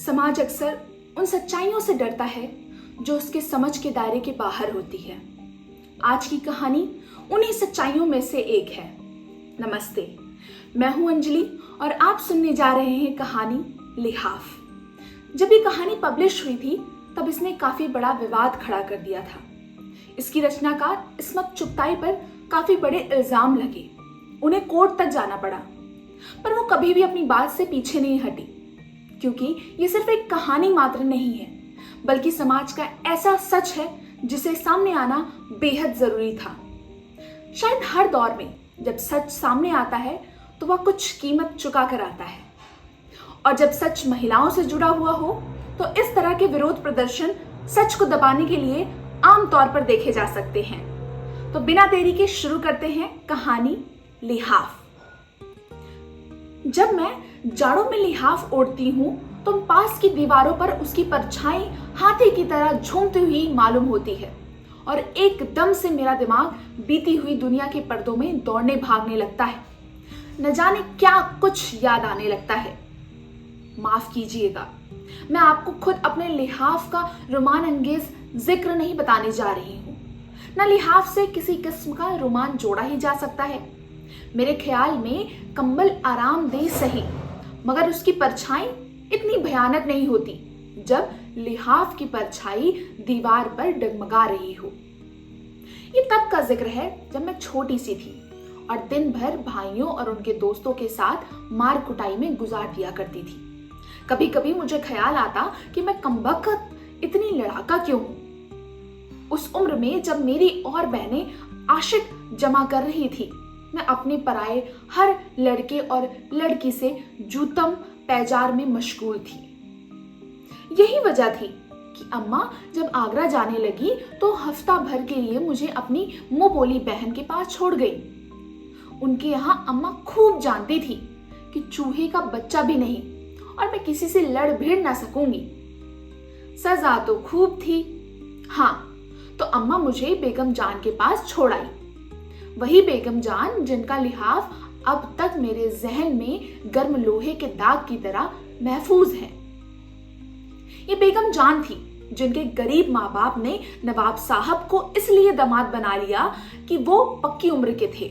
समाज अक्सर उन सच्चाइयों से डरता है जो उसके समझ के दायरे के बाहर होती है। आज की कहानी उन्हीं सच्चाइयों में से एक है। नमस्ते, मैं हूं अंजलि और आप सुनने जा रहे हैं कहानी लिहाफ। जब ये कहानी पब्लिश हुई थी तब इसने काफी बड़ा विवाद खड़ा कर दिया था। इसकी रचनाकार इस्मत चुगताई पर काफी बड़े इल्जाम लगे, उन्हें कोर्ट तक जाना पड़ा, पर वो कभी भी अपनी बात से पीछे नहीं हटी, क्योंकि ये सिर्फ एक कहानी मात्र नहीं है, बल्कि समाज का ऐसा सच है जिसे सामने आना बेहद जरूरी था। शायद हर दौर में जब सच सामने आता है तो वह कुछ कीमत चुका कर आता है, और जब सच महिलाओं से जुड़ा हुआ हो तो इस तरह के विरोध प्रदर्शन सच को दबाने के लिए आमतौर पर देखे जा सकते हैं। तो बिना देरी के शुरू करते हैं कहानी लिहाफ। जब मैं जाड़ों में लिहाफ ओढ़ती हूँ तो पास की दीवारों पर उसकी परछाई हाथी की तरह झूमती हुई मालूम होती है और एकदम से मेरा दिमाग बीती हुई दुनिया के पर्दों में दौड़ने भागने लगता है। न जाने क्या कुछ याद आने लगता है। माफ कीजिएगा, मैं आपको खुद अपने लिहाफ का रोमान अंगेज जिक्र नहीं बताने जा रही हूँ। न लिहाफ से किसी किस्म का रोमान जोड़ा ही जा सकता है। मेरे ख्याल में कंबल आरामदेह सही, मगर उसकी परछाई इतनी भयानक नहीं होती जब लिहाफ की परछाई दीवार पर डगमगा रही हो। ये तब का जिक्र है जब मैं छोटी सी थी और दिन भर भाइयों और उनके दोस्तों के साथ मार कुटाई में गुजार दिया करती थी। कभी कभी मुझे ख्याल आता कि मैं कमबख्त इतनी लड़ाका क्यों हूं। उस उम्र में जब मेरी और बहनें आशिक जमा कर रही थी, मैं अपने पराये हर लड़के और लड़की से जूतम पैजार में मशगूल थी। यही वजह थी कि अम्मा जब आगरा जाने लगी तो हफ्ता भर के लिए मुझे अपनी मुंह बोली बहन के पास छोड़ गई। उनके यहाँ अम्मा खूब जानती थी कि चूहे का बच्चा भी नहीं और मैं किसी से लड़ भिड़ ना सकूंगी। सजा तो खूब थी। हाँ, तो अम्मा मुझे बेगम जान के पास छोड़ आई। वही बेगम जान जिनका लिहाफ अब तक मेरे जहन में गर्म लोहे के दाग की तरह महफूज है। ये बेगम जान थी जिनके गरीब माँ बाप ने नवाब साहब को इसलिए दामाद बना लिया कि वो पक्की उम्र के थे,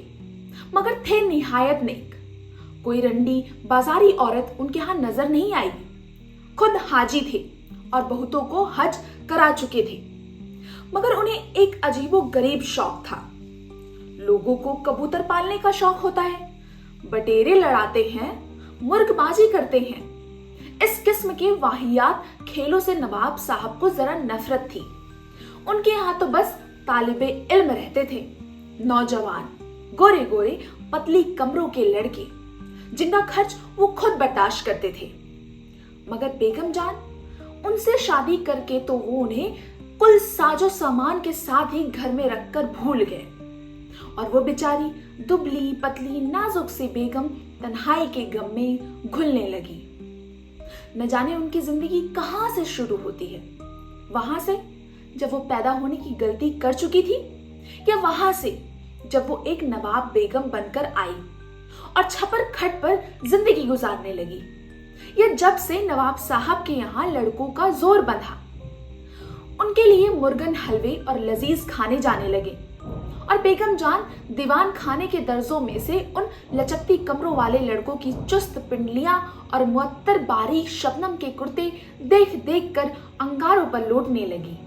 मगर थे निहायत नेक। कोई रंडी बाजारी औरत उनके यहाँ नजर नहीं आई। खुद हाजी थे और बहुतों को हज करा चुके थे, मगर उन्हें एक अजीबो गरीब शौक था। लोगों को कबूतर पालने का शौक होता है, बटेरे लड़ाते हैं, मुर्गबाजी करते हैं। इस किस्म के वाहियात खेलों से नवाब साहब को जरा नफरत थी। उनके यहाँ तो बस तालिबे इल्म रहते थे, नौजवान गोरे गोरे पतली कमरों के लड़के जिनका खर्च वो खुद बर्दाश्त करते थे। मगर बेगम जान, उनसे शादी करके तो वो उन्हें कुल साजो सामान के साथ ही घर में रखकर भूल गए और वो बेचारी दुबली पतली नाजुक सी बेगम तन्हाई के गम में घुलने लगी। न जाने उनकी जिंदगी कहां से शुरू होती है, वहां से जब वो पैदा होने की गलती कर चुकी थी, या वहां से जब वो एक नवाब बेगम बनकर आई और छपर खट पर जिंदगी गुजारने लगी, या जब से नवाब साहब के यहाँ लड़कों का जोर बंधा, उनके लिए मुर्गन हलवे और लजीज खाने जाने लगे और बेगम जान दीवान खाने के दर्जों में से उन लचकती कमरों वाले लड़कों की चुस्त पिंडलियां और मुअत्तर बारीक शबनम के कुर्ते देख देख कर अंगारों पर लौटने लगी,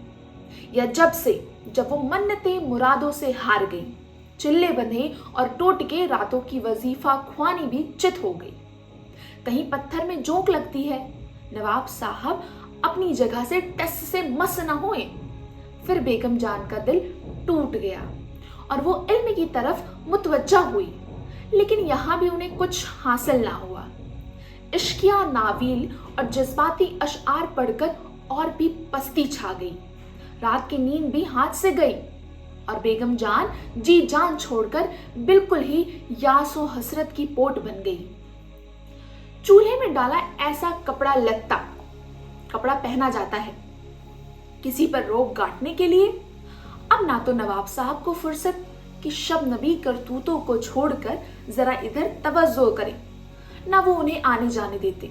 या जब वो मन्नतें मुरादों से हार गई, चिल्ले बंधे और टोटके रातों की वजीफा ख्वानी भी चित हो गई। कहीं पत्थर में जोंक लगती है, नवाब साहब अपनी जगह से टस से मस न हुए। फिर बेगम जान का दिल टूट गया और वो इल्म की तरफ मुतवज्जा हुई, लेकिन यहाँ भी उन्हें कुछ हासिल ना हुआ। इश्किया नावील और जज्बाती अशआर पढ़कर और भी पस्ती छा गई। रात की नींद भी हाथ से गई और बेगम जान जी जान छोड़कर बिल्कुल ही यासो हसरत की पोट बन गई। चूल्हे में डाला ऐसा कपड़ा लत्ता कपड़ा पहना जाता है किसी पर रोक गांठने के लिए। अब ना तो नवाब साहब को फुर्सत कि शबनबी करतूतों को छोड़कर जरा इधर तवज्जो करें, ना वो उन्हें आने जाने देते,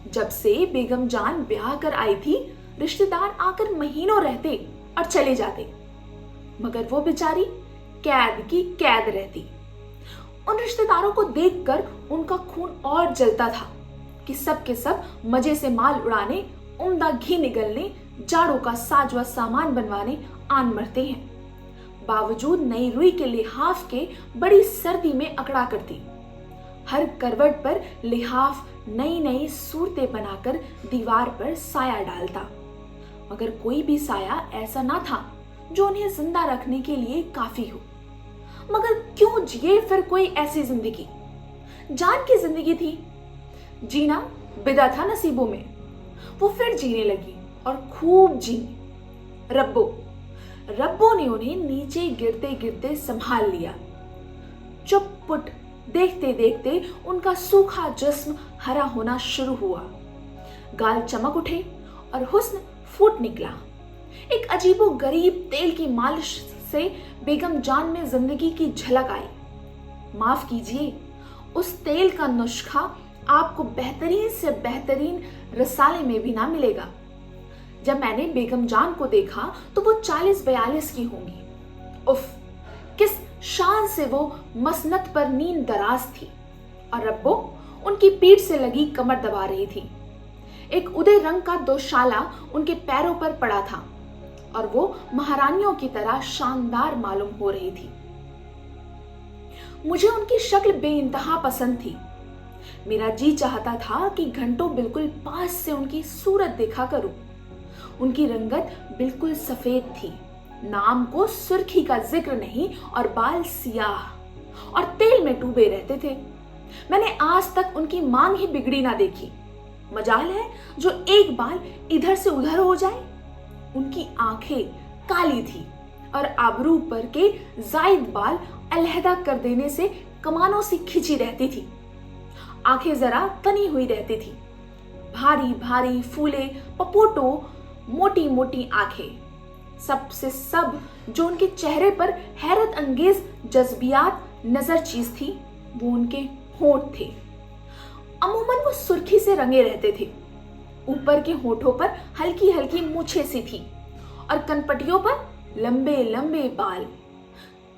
जब से बेगम जान ब्याह कर आई थी, रिश्तेदार आकर महीनों रहते और चले जाते, मगर वो बेचारी कैद की कैद रहती। उन रिश्तेदारों को देखकर उनका खून और जलता था कि सब के सब मजे से माल उड़ाने, उम्दा घी निगलने, जाड़ों का साजवा सामान बनवाने आन मरते हैं। बावजूद नई रुई के लिहाफ के बड़ी सर्दी में अकड़ा करती। हर करवट पर लिहाफ नई नई सूरतें बनाकर दीवार पर साया डालता, मगर कोई भी साया ऐसा ना था जो उन्हें जिंदा रखने के लिए काफी हो। मगर क्यों जिए फिर कोई ऐसी जिंदगी? जान की जिंदगी थी, जीना बिदा था नसीबों में। वो फिर जीने लगी और खूब जी। रब्बो ने उन्हें नीचे गिरते गिरते संभाल लिया। चुपपुट देखते देखते उनका सूखा जिस्म हरा होना शुरू हुआ। गाल चमक उठे और हुस्न फूट निकला। एक अजीबो गरीब तेल की मालिश से बेगम जान में जिंदगी की झलक आई। माफ कीजिए, उस तेल का नुस्खा आपको बेहतरीन से बेहतरीन रसाले में भी ना मिलेगा। जब मैंने बेगम जान को देखा तो वो 40-42 की होंगी। उफ, किस शान से वो मसनत पर नींद दराज थी और रब्बो उनकी पीठ से लगी कमर दबा रही थी। एक उदय रंग का दोशाला उनके पैरों पर पड़ा था और वो महारानियों की तरह शानदार मालूम हो रही थी। मुझे उनकी शक्ल बेइंतहा पसंद थी। मेरा जी चाहता था कि घंटों बिल्कुल पास से उनकी सूरत देखा करूं। उनकी रंगत बिल्कुल सफेद थी, नाम को सुर्खी का जिक्र नहीं, और बाल सियाह और तेल में डूबे रहते थे। मैंने आज तक उनकी मांग ही बिगड़ी ना देखी। मजाल है जो एक बाल इधर से उधर हो जाए। उनकी आंखें काली थी और आबरू पर के जायद बाल अलहदा कर देने से कमानों से खिंची रहती थी। आंखें जरा तनी हुई रहती थी, भारी भारी फूले पपोटो, मोटी मोटी आंखें। सबसे सब जो उनके चेहरे पर हैरत अंगेज जज्बियात नजर चीज थी, वो उनके होंठ थे। अमूमन वो सुर्खी से रंगे रहते थे। ऊपर के होठों पर हल्की हल्की मूछें सी थी और कनपटियों पर लंबे लंबे बाल।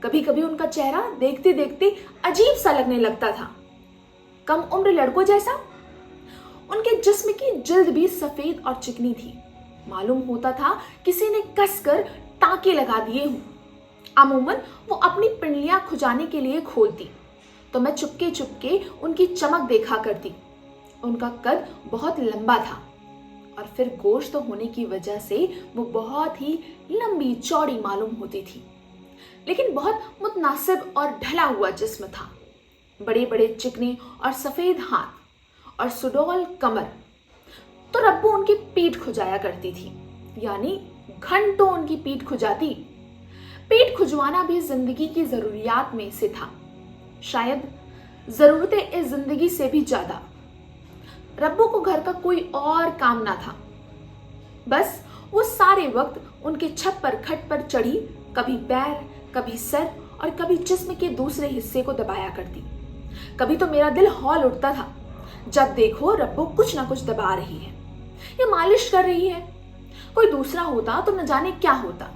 कभी कभी उनका चेहरा देखते देखते अजीब सा लगने लगता था, कम उम्र लड़कों जैसा। उनके जिस्म की जिल्द भी सफेद और चिकनी थी। मालूम होता था किसी ने कसकर टांके लगा दिए हों। अमूमन वो अपनी पिंडलियां खुजाने के लिए खोलती तो मैं चुपके चुपके उनकी चमक देखा करती। उनका कद बहुत लंबा था और फिर गोश्त होने की वजह से वो बहुत ही लंबी चौड़ी मालूम होती थी, लेकिन बहुत मुतनासिब और ढला हुआ जिस्म था। बड़े बड़े चिकने और सफेद हाथ और सुडौल कमर। तो रब्बो उनकी पीठ खुजाया करती थी, यानी घंटों उनकी पीठ खुजाती। पीठ खुजवाना भी जिंदगी की जरूरियात में से था, शायद जरूरतें इस जिंदगी से भी ज्यादा। रब्बो को घर का कोई और काम ना था, बस वो सारे वक्त उनके छप्पर खट पर चढ़ी कभी पैर, कभी सर और कभी जिस्म के दूसरे हिस्से को दबाया करती। कभी तो मेरा दिल हौल उठता था, जब देखो रब्बो कुछ ना कुछ दबा रही है या मालिश कर रही है। कोई दूसरा होता तो न जाने क्या होता।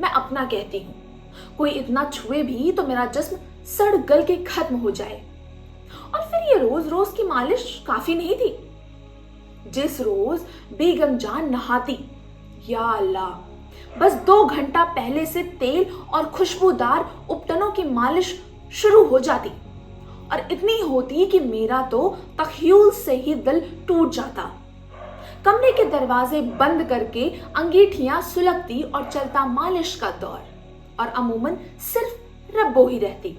मैं अपना कहती हूँ, कोई इतना छुए भी तो मेरा जिस्म सड़ गल के खत्म हो जाए। और फिर ये रोज रोज की मालिश काफी नहीं थी। जिस रोज बेगम जान नहाती, या अल्लाह, बस 2 घंटा पहले से तेल और खुशबूदार उपटनों की मालिश शुरू हो जाती और इतनी होती कि मेरा तो तखयूल से ही दिल टूट जाता। कमरे के दरवाजे बंद करके अंगीठियां सुलगती और चलता मालिश का दौर, और अमूमन सिर्फ रब्बो ही रहती।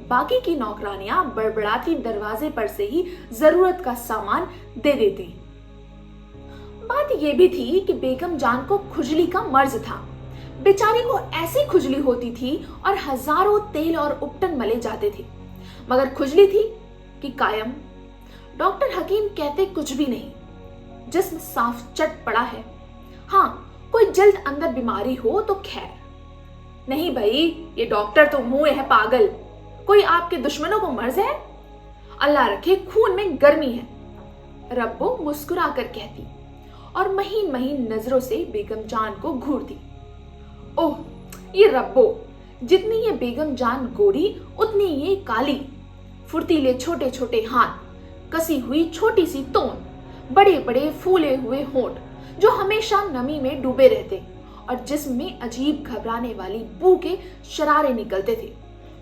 बाकी की नौकरानियां बड़बड़ाती दरवाजे पर से ही जरूरत का सामान दे देती। बात यह भी थी कि बेगम जान को खुजली का मर्ज था। बेचारी को ऐसी खुजली होती थी और हजारों तेल और उपटन मले जाते थे, मगर खुजली थी कि कायम। डॉक्टर हकीम कहते कुछ भी नहीं, जिस्म साफ चट पड़ा है। हाँ, कोई जल्द अंदर बीमारी हो तो खैर। नहीं भाई, ये डॉक्टर तो मुंह है पागल। कोई आपके दुश्मनों को मर्ज है? अल्लाह रखे खून में गर्मी है। रब्बो मुस्कुराकर कहती और महीन महीन नजरों से बेगम जान को घूरती। ओह, ये रब्बो, जितनी ये बेगम जान गोरी उतनी ये काली। फुर्तीले छोटे छोटे हाथ, कसी हुई छोटी सी तोन, बड़े बड़े फूले हुए होंठ जो हमेशा नमी में डूबे रहते और जिसमें अजीब घबराने वाली बू के शरारे निकलते थे।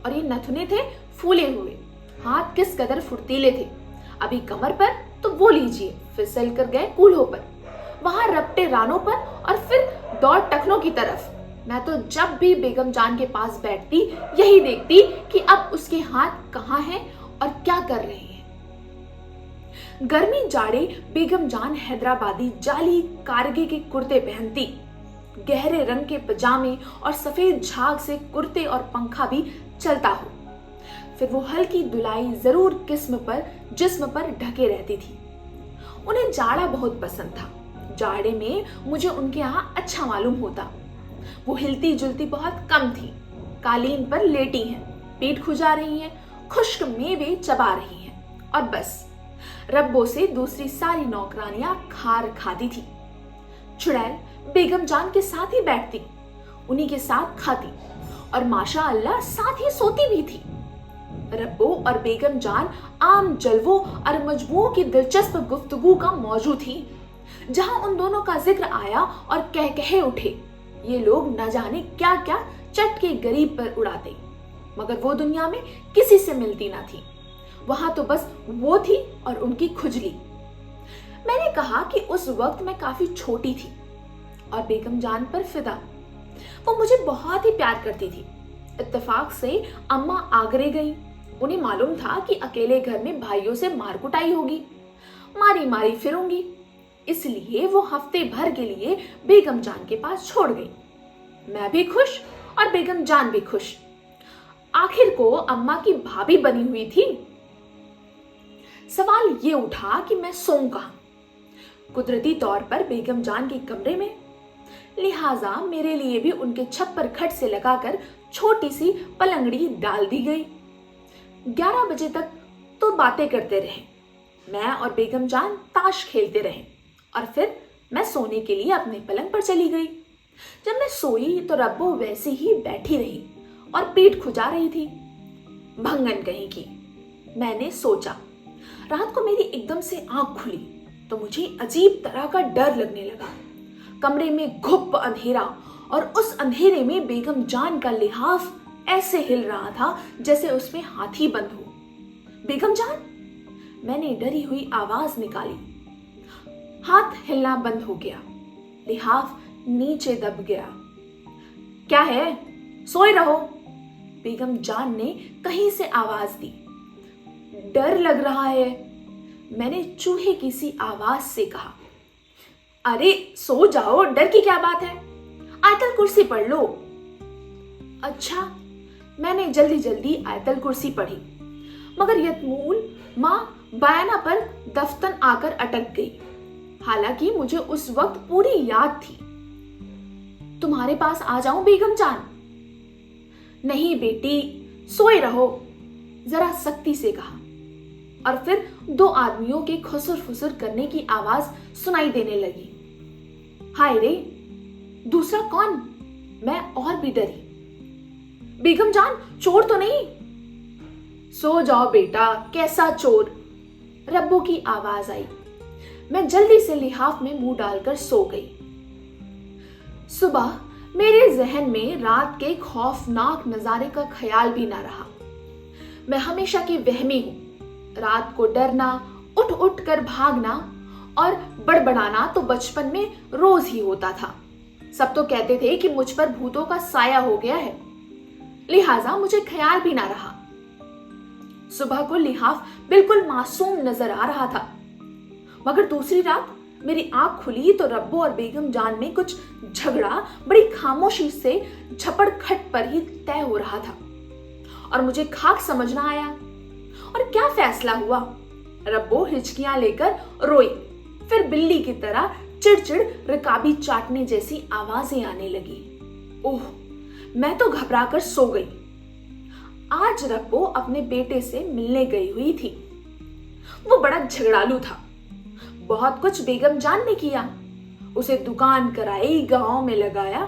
और ये नथुने थे फूले हुए, हाथ किस कदर फुर्तीले थे। अभी कमर पर तो वो लीजिए फिसल कर गए कूल्हों पर, वहां रपटे रानों पर और फिर दौड़ टखनों की तरफ। मैं तो जब भी बेगम जान के पास बैठती यही देखती कि अब उसके हाथ कहाँ हैं और क्या कर रहे हैं। गर्मी जाड़े बेगम जान हैदराबादी जाली कारगे के कुर्ते पहनती, गहरे रंग के पजामे और सफेद झाग से कुर्ते और पंखा भी चलता हो। फिर वो हल्की दुलाई जरूर जिस्म पर ढके रहती थी। उन्हें जाड़ा बहुत पसंद था। जाड़े में मुझे उनके यहाँ अच्छा मालूम होता। वो हिलती जुलती बहुत कम थी, कालीन पर लेटी हैं, पेट खुजा रही हैं, खुश्क मेवे चबा रही हैं और बस रब्बों से दूसरी सारी नौकरानियां खार खाती थी। चुड़ैल बेगम जान के साथ ही बैठती, उन्हीं के साथ खाती और माशा अल्लाह साथ ही सोती भी थी। रब्बो और बेगम जान आम जलवों और मजबूओं की दिलचस्प गुफ्तगू का मौजू थी। जहां उन दोनों का जिक्र आया और कह कहे उठे, ये लोग न जाने क्या क्या चट के गरीब पर उड़ाते, मगर वो दुनिया में किसी से मिलती ना थी। वहां तो बस वो थी और उनकी खुजली। मैंने कहा कि उस वक्त मैं काफी छोटी थी और बेगम जान पर फिदा। वो मुझे बहुत ही प्यार करती थी। इत्तेफाक से अम्मा आगरे गई। उन्हें मालूम था कि अकेले घर में भाइयों से मार कुटाई होगी, मारी मारी फिरूंगी, इसलिए वो हफ्ते भर के लिए बेगम जान के पास छोड़ गई। मैं भी खुश और बेगम जान भी खुश। आखिर को अम्मा की भाभी बनी हुई थी। सवाल ये उठा कि मैं सोऊं कहां? कुदरती तौर पर बेगम जान के कमरे में, लिहाजा मेरे लिए भी उनके छप्पर खट से लगाकर छोटी सी पलंगड़ी डाल दी गई। 11 बजे तक तो बातें करते रहे। मैं और बेगम जान ताश खेलते रहे और फिर मैं सोने के लिए अपने पलंग पर चली गई। जब मैं सोई तो रब्बो वैसे ही बैठी रही और पेट खुजा रही थी। भंगन कहीं की। मैंने सोचा। रात को मेरी एकदम से आंख खुली तो मुझे अजीब तरह का डर लगने लगा। कमरे में घुप अंधेरा और उस अंधेरे में बेगम जान का लिहाफ ऐसे हिल रहा था जैसे उसमें हाथी बंद हो। बेगम जान, मैंने डरी हुई आवाज निकाली। हाथ हिलना बंद हो गया, लिहाफ नीचे दब गया। क्या है, सोए रहो, बेगम जान ने कहीं से आवाज दी। डर लग रहा है, मैंने चूहे की सी आवाज से कहा। अरे सो जाओ, डर की क्या बात है, आयतल कुर्सी पढ़ लो। अच्छा, मैंने जल्दी जल्दी आयतल कुर्सी पढ़ी, मगर यतमूल माँ बयाना पर दफ्तन आकर अटक गई। हालांकि मुझे उस वक्त पूरी याद थी। तुम्हारे पास आ जाऊं बेगम जान? नहीं बेटी, सोए रहो, जरा सख्ती से कहा। और फिर 2 आदमियों के खुसुर फुसुर करने की आवाज सुनाई देने लगी। हाय रे, दूसरा कौन? मैं और भी डरी। बेगम जान, चोर तो नहीं? सो जाओ बेटा, कैसा चोर? रब्बो की आवाज आई। मैं जल्दी से लिहाफ में मुंह डालकर सो गई। सुबह मेरे जहन में रात के खौफनाक नजारे का ख्याल भी ना रहा। मैं हमेशा की वहमी हूं। रात को डरना, उठ उठ कर भागना और बड़बड़ाना तो बचपन में रोज ही होता था। सब तो कहते थे कि मुझ पर भूतों का साया हो गया है, लिहाजा मुझे ख्याल भी ना रहा। सुबह को लिहाफ बिल्कुल मासूम नजर आ रहा था, मगर दूसरी रात मेरी आंख खुली तो रब्बो और बेगम जान में कुछ झगड़ा बड़ी खामोशी से झपड़ खट पर ही तय हो रहा था और मुझे खाक समझना आया। और क्या फैसला हुआ? रब्बो हिचकियां लेकर रोई, फिर बिल्ली की तरह चिड़चिड़ रिकाबी चाटने जैसी आवाजें आने लगी। ओह, मैं तो घबराकर सो गई। आज रब्बो अपने बेटे से मिलने गई हुई थी। वो बड़ा झगड़ालू था। बहुत कुछ बेगम जान ने किया, उसे दुकान कराई, गांव में लगाया,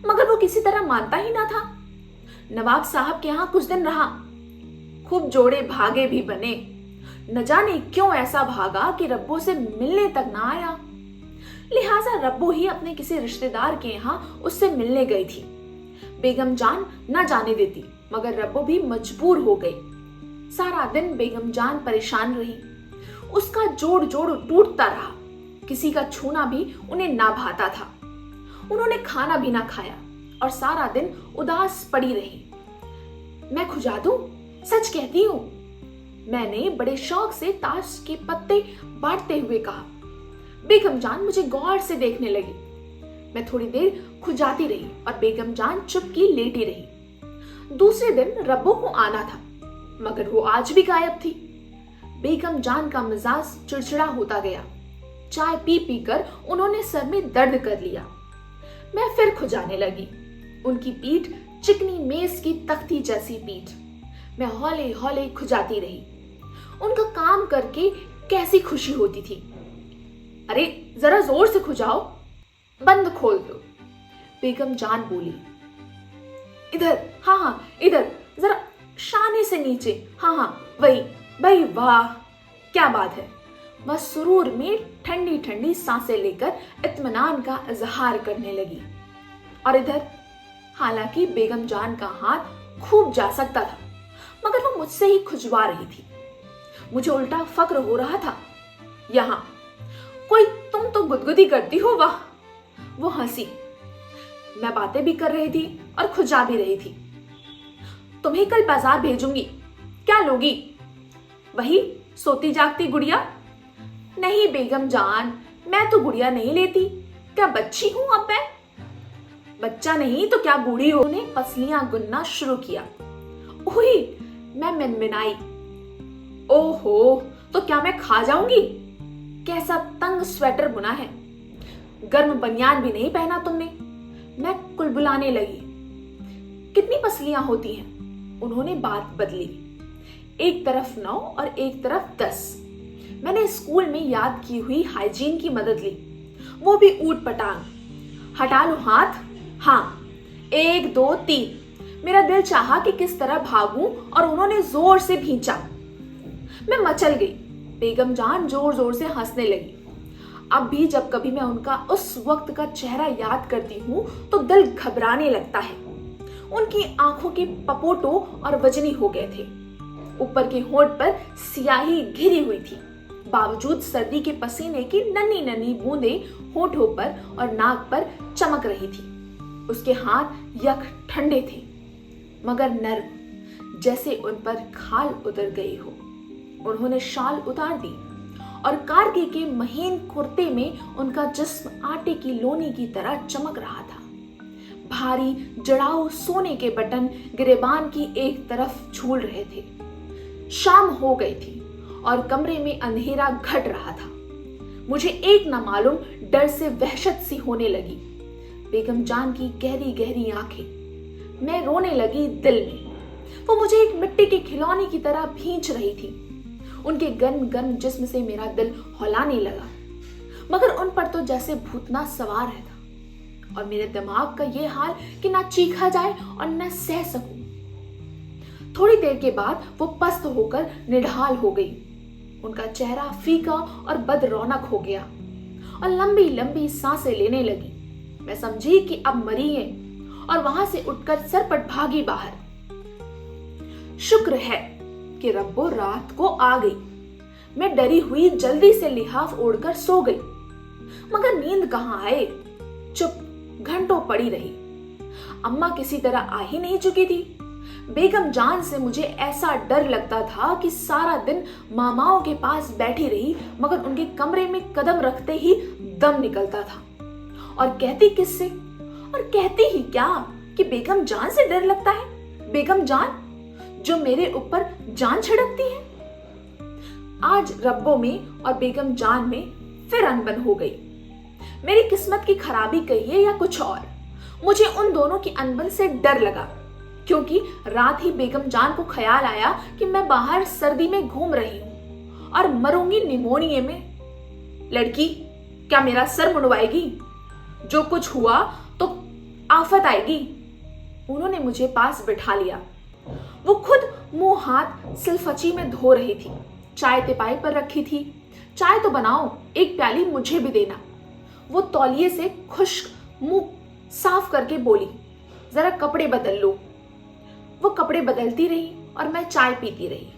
मगर वो किसी तरह मानता ही ना था। नवाब साहब के यहाँ कुछ दिन रहा, खूब जोड़े भागे भी बने। न जाने क्यों ऐसा भागा कि रब्बो से मिलने तक ना आया। लिहाजा रब्बो ही अपने किसी रिश्तेदार के यहाँ उससे मिलने गई थी। बेगम जान न जाने देती, मगर रब्बो भी मजबूर हो गई। सारा दिन बेगम जान परेशान रही, उसका जोड़ जोड़ टूटता रहा। किसी का छूना भी उन्हें ना भाता था। उन्होंने खाना भी ना खाया और सारा दिन उदास पड़ी रही। मैं खुजा दूं, सच कहती हूं, मैंने बड़े शौक से ताश के पत्ते बांटते हुए कहा। बेगम जान मुझे गौर से देखने लगी। मैं थोड़ी देर खुजाती रही और बेगम जान चुपकी लेटी रही। दूसरे दिन रब्बो को आना था, मगर वो आज भी गायब थी। बेगम जान का मिजाज चिड़चिड़ा होता गया। चाय पी पी कर उन्होंने सर में दर्द कर लिया। मैं फिर खुजाने लगी। उनकी पीठ चिकनी मेज की तख्ती जैसी पीठ। मैं हौले हौले खुजाती रही। उनका काम करके कैसी खुशी होती थी। अरे जरा जोर से खुजाओ, बंद खोल दो, बेगम जान बोली। इधर, हाँ हाँ इधर, जरा शाने से नीचे, हाँ हाँ वही वही, वाह क्या बात है। वह सुरूर में ठंडी ठंडी सांसें लेकर इत्मीनान का इजहार करने लगी। और इधर, हालांकि बेगम जान का हाथ खूब जा सकता था, मगर वो मुझसे ही खुजवा रही थी। मुझे उल्टा फक्र हो रहा था। यहाँ कोई तुम तो गुदगुदी करती हो, वाह। वो हंसी। मैं बातें भी कर रही थी और खुजा भी रही थी। तुम्हें कल बाजार भेजूंगी, क्या लोगी? वही सोती जागती गुड़िया? नहीं बेगम जान, मैं तो गुड़िया नहीं लेती। क्या बच्ची हूं अब मैं? बच्चा नहीं तो क्या बूढ़ी हो? ने पसलियां गुनना शुरू किया। ओही, मैं मिनमिनाई। ओहो, तो क्या मैं खा जाऊंगी? कैसा तंग स्वेटर बुना है, गर्म बनियान भी नहीं पहना तुमने। मैं कुलबुलाने लगी। कितनी पसलियां होती हैं? उन्होंने बात बदली। एक तरफ 9 और एक तरफ 10। मैंने स्कूल में याद की हुई हाइजीन की मदद ली, वो भी ऊट पटांग। हटा लो हाथ। हाँ, 1 2 3। मेरा दिल चाहा कि किस तरह भागूं और उन्होंने जोर से भींचा। मैं मचल गई। बेगम जान जोर जोर से हंसने लगी। अब भी जब कभी मैं उनका उस वक्त का चेहरा याद करती हूँ तो दिल घबराने लगता है। उनकी आंखों के पपोटो और वजनी हो गए थे। ऊपर के होंठ पर स्याही घिरी हुई थी। बावजूद सर्दी के पसीने की नन्ही नन्ही बूंदें होठों पर और नाक पर चमक रही थी। उसके हाथ यख ठंडे थे, मगर नर्म, जैसे उन पर खाल उतर गई हो। उन्होंने शाल उतार दी और कारगी के महीन कुर्ते में उनका जिस्म आटे की लोनी की तरह चमक रहा था। भारी जड़ाऊ सोने के बटन गिरेबान की एक तरफ झूल रहे थे। शाम हो गई थी और कमरे में अंधेरा घट रहा था। मुझे एक न मालूम डर से वहशत सी होने लगी। बेगम जान की गहरी गहरी आंखें। मैं रोने लगी दिल में। वो मुझे एक मिट्टी के खिलौने की तरह भींच रही थी। उनके गर्म गर्म जिस्म से मेरा दिल हौलाने लगा, मगर उन पर तो जैसे भूतना सवार है था। और मेरे दिमाग का ये हाल कि ना चीखा जाए और न सह सकूं। थोड़ी देर के बाद वो पस्त होकर निढाल हो गई। उनका चेहरा फीका और बदरौनक हो गया और लंबी लंबी सांसें लेने लगी। मैं समझी कि अब मरी है और वहां से उठकर सरपट भागी बाहर। शुक्र है कि रब्बो रात को आ गई। मैं डरी हुई जल्दी से लिहाफ ओढ़कर सो गई, मगर नींद कहां आए। चुप घंटों पड़ी रही। अम्मा किसी तरह आ ही नहीं चुकी थी। बेगम जान से मुझे ऐसा डर लगता था कि सारा दिन मामाओं के पास बैठी रही, मगर उनके कमरे में कदम रखते ही दम निकलता था। और कहती किससे? और कहती ही क्या कि बेगम जान से डर लगता है। बेगम जान जो मेरे ऊपर जान छिड़कती है। आज रब्बो में और बेगम जान में फिर अनबन हो गई। मेरी किस्मत की खराबी कहिए या कुछ और, मुझे उन दोनों की अनबन से डर लगा, क्योंकि रात ही बेगम जान को ख्याल आया कि मैं बाहर सर्दी में घूम रही हूं और मरूंगी निमोनिया में। लड़की क्या मेरा सर मुंडवाएगी? जो कुछ हुआ तो आफत आएगी। उन्होंने मुझे पास बिठा लिया। वो खुद मुंह हाथ सिलफची में धो रही थी। चाय तिपाई पर रखी थी। चाय तो बनाओ, एक प्याली मुझे भी देना। वो तौलिए से खुश्क मुंह साफ करके बोली, जरा कपड़े बदल लो। वो कपड़े बदलती रही और मैं चाय पीती रही।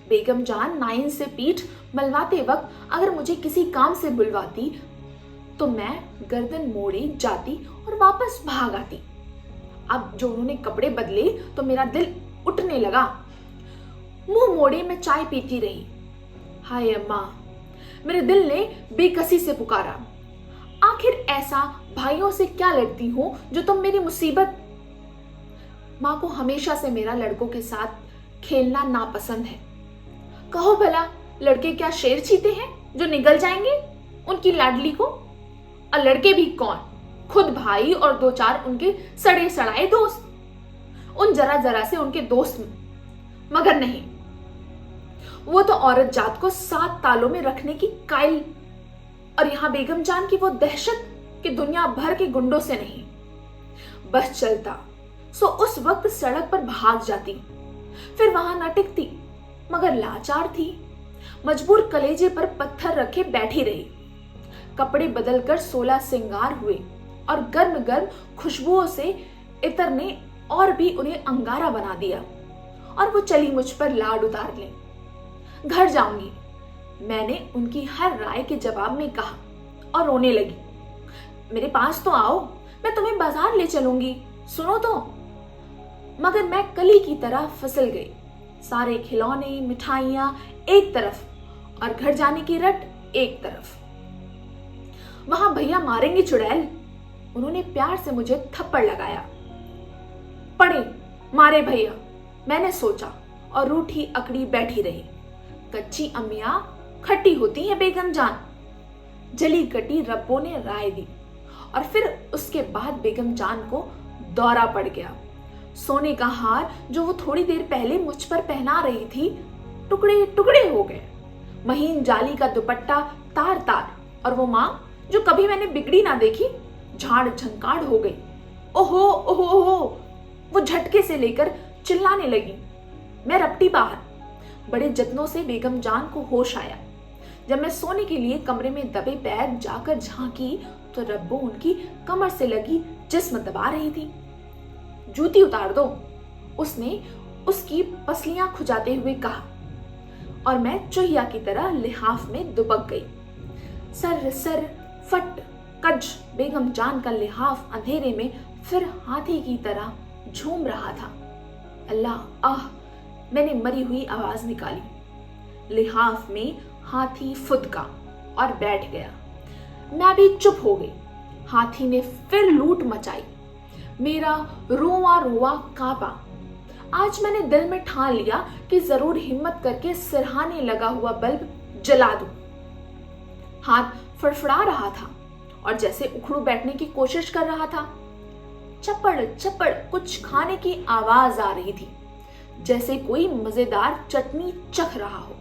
बेगम जान नाइन से पीठ मलवाते वक्त अगर मुझे किसी काम से बुलवाती तो मैं गर्दन मोड़े जाती और वापस भाग आती। अब जो उन्होंने कपड़े बदले तो मेरा दिल उठने लगा। मुंह मोड़े मैं चाय पीती रही। हाय अम्मा, मेरे दिल ने बेकसी से पुकारा, आखिर ऐसा भाइयों से क्या लड़ती हूं जो तुम मेरी मुसीबत। माँ को हमेशा से मेरा लड़कों के साथ खेलना नापसंद है। कहो भला, लड़के क्या शेर चीते हैं जो निगल जाएंगे उनकी लाडली को? और लड़के भी कौन, खुद भाई और दो चार उनके सड़े सड़ाए दोस्त, उन जरा जरा से उनके दोस्त। मगर नहीं, वो तो औरत जात को 7 तालों में रखने की कायल। और यहां बेगम जान की वो दहशत कि दुनिया भर के गुंडों से नहीं। बस चलता सो उस वक्त सड़क पर भाग जाती, फिर वहां न टिकती, मगर लाचार थी, मजबूर कलेजे पर पत्थर रखे बैठी रही। कपड़े बदलकर 16 सिंगार हुए और गर्म गर्म खुशबुओं से इतर ने और भी उन्हें अंगारा बना दिया। और वो चली मुझ पर लाड उतार ले। घर जाऊंगी, मैंने उनकी हर राय के जवाब में कहा और रोने लगी। मेरे पास तो आओ, मैं तुम्हें बाजार ले चलूंगी, सुनो तो। मगर मैं कली की तरह फिसल गई। सारे खिलौने मिठाइयां एक तरफ और घर जाने की रट एक तरफ। वहां भैया मारेंगे चुड़ैल। उन्होंने प्यार से मुझे थप्पड़ लगाया। पड़े मारे भैया, मैंने सोचा और रूठी अकड़ी बैठी रही। कच्ची अम्मियां खट्टी होती हैं बेगम जान, जली कटी रब्बों ने राय दी। और फिर उसके बाद बेगम जान को दौरा पड़ गया। सोने का हार जो वो थोड़ी देर पहले मुझ पर पहना रही थी, टुकड़े टुकड़े हो गए। महीन जाली का दुपट्टा तार तार, और वो मां जो कभी मैंने बिगड़ी ना देखी, झाड़ झंकाड़ हो गई। ओहो ओहो ओहो, वो झटके से लेकर चिल्लाने लगी। मैं रपटी बाहर। बड़े जत्नों से बेगम जान को होश आया। जब मैं सोने के लिए कमरे में दबे पैर जाकर झांकी तो रब्बो उनकी कमर से लगी जिस्म दबा रही थी। जूती उतार दो, उसने उसकी पसलियां खुजाते हुए कहा। और मैं चुहिया की तरह लिहाफ में दुबक गई। सर सर फट कज बेगम जान का लिहाफ अंधेरे में फिर हाथी की तरह झूम रहा था। अल्लाह आह, मैंने मरी हुई आवाज निकाली। लिहाफ में हाथी फुदका और बैठ गया। मैं भी चुप हो गई। हाथी ने फिर लूट मचाई। मेरा रोआ रोआ कांपा। आज मैंने दिल में ठान लिया कि जरूर हिम्मत करके सिरहाने लगा हुआ बल्ब जला दूं। हाथ फड़फड़ा रहा था और जैसे उखड़ू बैठने की कोशिश कर रहा था। चपड़ चपड़ कुछ खाने की आवाज आ रही थी, जैसे कोई मजेदार चटनी चख रहा हो।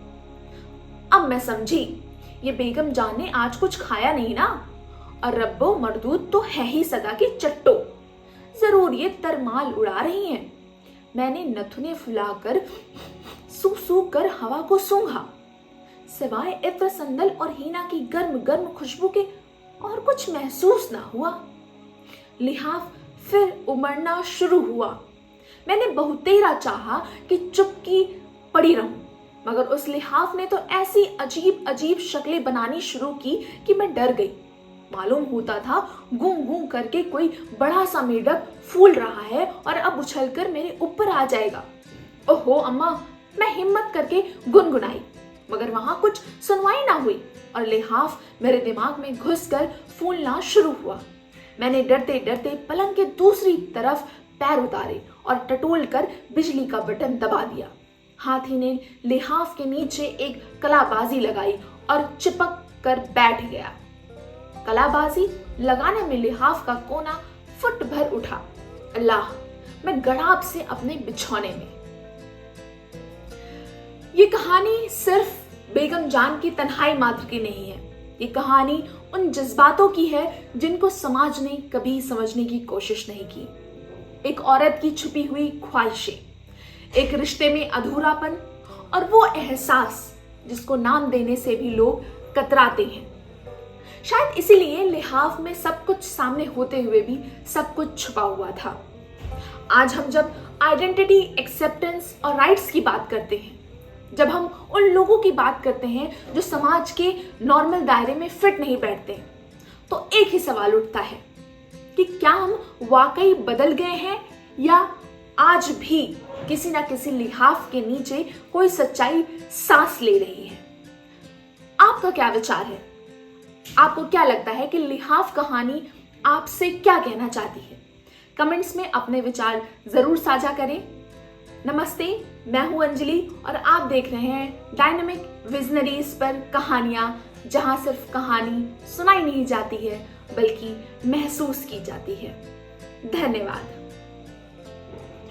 अब मैं समझी, ये बेगम जान ने आज कुछ खाया नहीं ना, और रब्बो मरदूद तो है ही सदा की चट्टो। जरूर ये तरमाल उड़ा रही हैं। मैंने नथुने फुलाकर सूख सूख कर हवा को सूंघा। सिवाय इत्र संदल और हीना की गर्म गर्म खुशबू के और कुछ महसूस ना हुआ। लिहाफ फिर उमड़ना शुरू हुआ। मैंने बहुतेरा चाहा कि चुपकी पड़ी रहूं, मगर उस लिहाफ ने तो ऐसी अजीब अजीब शक्लें बनानी शुरू की कि मैं डर गई। मालूम होता था गूं गूं करके कोई बड़ा सा मेढक फूल रहा है और अब उछलकर मेरे ऊपर आ जाएगा। ओहो अम्मा, मैं हिम्मत करके गुनगुनाई, मगर वहां कुछ सुनवाई ना हुई और लिहाफ मेरे दिमाग में घुसकर फूलना शुरू हुआ। मैंने डरते डरते पलंग के दूसरी तरफ पैर उतारे और टटोल कर बिजली का बटन दबा दिया। हाथी ने लिहाफ के नीचे एक कलाबाजी लगाई और चिपक कर बैठ गया। कलाबाजी लगाने में लिहाफ का कोना फुट भर उठा। अल्लाह, मैं गड़ाप से अपने बिछौने में। ये कहानी सिर्फ बेगम जान की तन्हाई मात्र की नहीं है, ये कहानी उन जज्बातों की है जिनको समाज ने कभी समझने की कोशिश नहीं की। एक औरत की छुपी हुई ख्वाहिशें, एक रिश्ते में अधूरापन और वो एहसास जिसको नाम देने से भी लोग कतराते हैं। शायद इसीलिए लिहाफ में सब कुछ सामने होते हुए भी सब कुछ छुपा हुआ था। आज हम जब आइडेंटिटी, एक्सेप्टेंस और राइट्स की बात करते हैं, जब हम उन लोगों की बात करते हैं जो समाज के नॉर्मल दायरे में फिट नहीं बैठते, तो एक ही सवाल उठता है कि क्या हम वाकई बदल गए हैं या आज भी किसी ना किसी लिहाफ के नीचे कोई सच्चाई सांस ले रही है। आपका क्या विचार है? आपको क्या लगता है कि लिहाफ कहानी आपसे क्या कहना चाहती है? कमेंट्स में अपने विचार जरूर साझा करें। नमस्ते, मैं हूं अंजलि और आप देख रहे हैं डायनामिक विजनरीज पर कहानियां, जहां सिर्फ कहानी सुनाई नहीं जाती है बल्कि महसूस की जाती है। धन्यवाद।